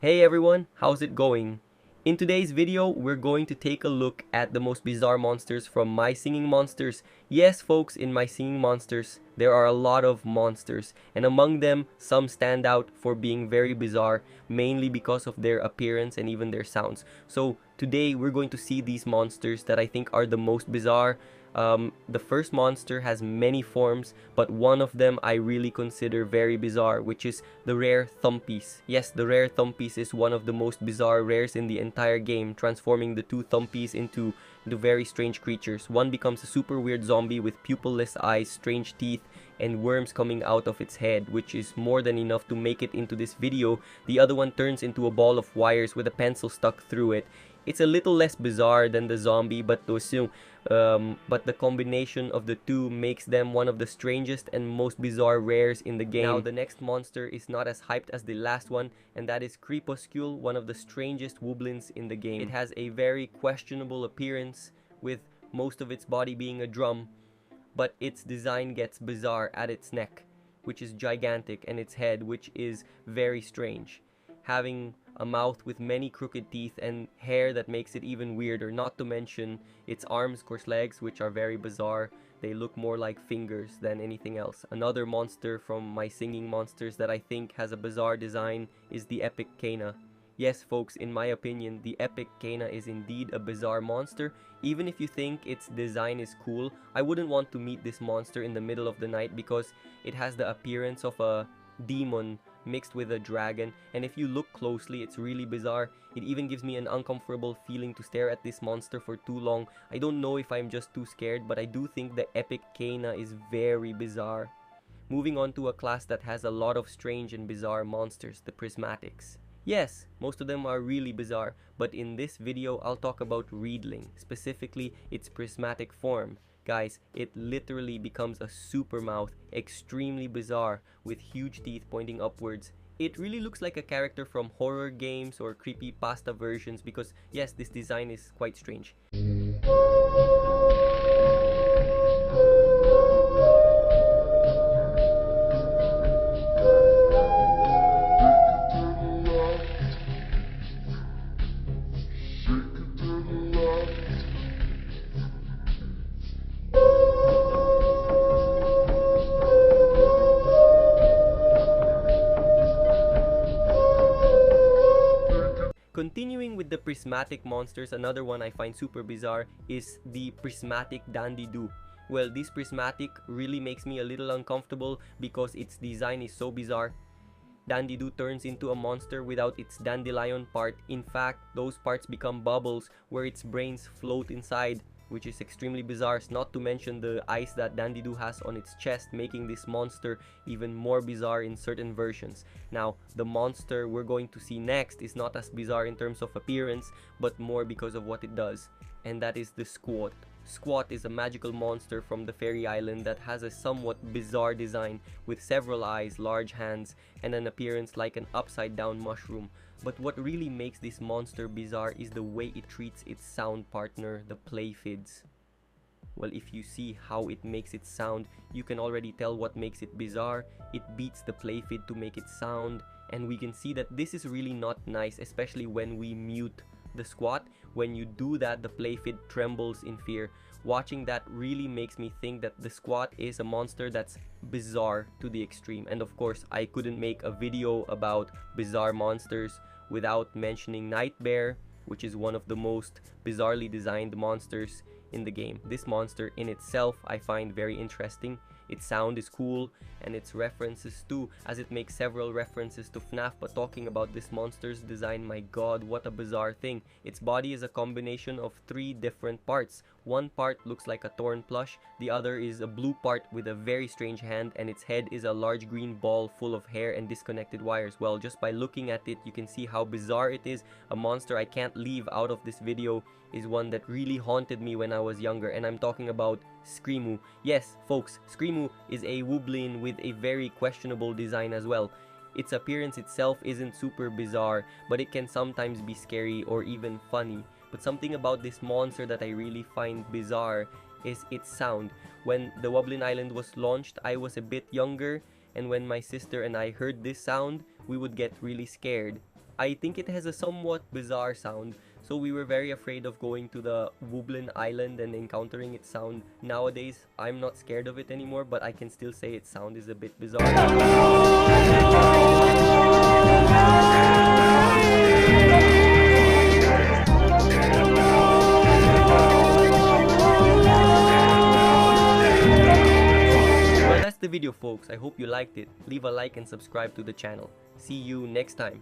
Hey everyone, how's it going? In today's video, we're going to take a look at the most bizarre monsters from My Singing Monsters. Yes, folks, in My Singing Monsters, there are a lot of monsters, and among them, some stand out for being very bizarre, mainly because of their appearance and even their sounds. So today, we're going to see these monsters that I think are the most bizarre. The first monster has many forms, but one of them I really consider very bizarre, which is the rare Thumpies. Yes, the rare Thumpies is one of the most bizarre rares in the entire game, transforming the two Thumpies into very strange creatures. One becomes a super weird zombie with pupilless eyes, strange teeth, and worms coming out of its head, which is more than enough to make it into this video. The other one turns into a ball of wires with a pencil stuck through it. It's a little less bizarre than the zombie, but the combination of the two makes them one of the strangest and most bizarre rares in the game. Now, the next monster is not as hyped as the last one, and that is Creepuscule, one of the strangest wooblins in the game. It has a very questionable appearance, with most of its body being a drum, but its design gets bizarre at its neck, which is gigantic, and its head, which is very strange, having a mouth with many crooked teeth and hair that makes it even weirder, not to mention its arms, course legs, which are very bizarre. They look more like fingers than anything else. Another monster from My Singing Monsters that I think has a bizarre design is the epic Kayna. Yes, folks, in my opinion, the epic Kayna is indeed a bizarre monster. Even if you think its design is cool, I wouldn't want to meet this monster in the middle of the night because it has the appearance of a demon mixed with a dragon, and if you look closely, it's really bizarre. It even gives me an uncomfortable feeling to stare at this monster for too long. I don't know if I'm just too scared, but I do think the epic Kayna is very bizarre. Moving on to a class that has a lot of strange and bizarre monsters, the Prismatics. Yes, most of them are really bizarre, but in this video, I'll talk about reedling, specifically its prismatic form. Guys, it literally becomes a super mouth, extremely bizarre, with huge teeth pointing upwards. It really looks like a character from horror games or creepypasta versions because, yes, this design is quite strange. Continuing with the prismatic monsters, another one I find super bizarre is the prismatic dandidoo. Well, this prismatic really makes me a little uncomfortable because its design is so bizarre. Dandidoo turns into a monster without its dandelion part. In fact, those parts become bubbles where its brains float inside, which is extremely bizarre, not to mention the eyes that Dandidoo has on its chest, making this monster even more bizarre in certain versions. Now, the monster we're going to see next is not as bizarre in terms of appearance, but more because of what it does, and that is the Squat. Squat is a magical monster from the fairy island that has a somewhat bizarre design with several eyes, large hands, and an appearance like an upside down mushroom. But what really makes this monster bizarre is the way it treats its sound partner, the Playfids. Well, if you see how it makes it sound, you can already tell what makes it bizarre. It beats the Playfid to make it sound, and we can see that this is really not nice, especially when we mute the Squat. When you do that, the Playfid trembles in fear. Watching that really makes me think that the Squat is a monster that's bizarre to the extreme. And of course, I couldn't make a video about bizarre monsters without mentioning Nitebear, which is one of the most bizarrely designed monsters in the game. This monster in itself I find very interesting. Its sound is cool, and its references too, as it makes several references to FNAF. But talking about this monster's design, my god, what a bizarre thing. Its body is a combination of 3 different parts. One part looks like a torn plush, the other is a blue part with a very strange hand, and its head is a large green ball full of hair and disconnected wires. Well, just by looking at it, you can see how bizarre it is. A monster I can't leave out of this video is one that really haunted me when I was younger, and I'm talking about Screamoo. Yes, folks, Screamoo is a wooblin with a very questionable design as well. Its appearance itself isn't super bizarre, but it can sometimes be scary or even funny. But something about this monster that I really find bizarre is its sound. When the Woblin Island was launched, I was a bit younger, and when my sister and I heard this sound, we would get really scared. I think it has a somewhat bizarre sound, so we were very afraid of going to the Woblin Island and encountering its sound. Nowadays, I'm not scared of it anymore, but I can still say its sound is a bit bizarre. Well, that's the video, folks. I hope you liked it. Leave a like and subscribe to the channel. See you next time.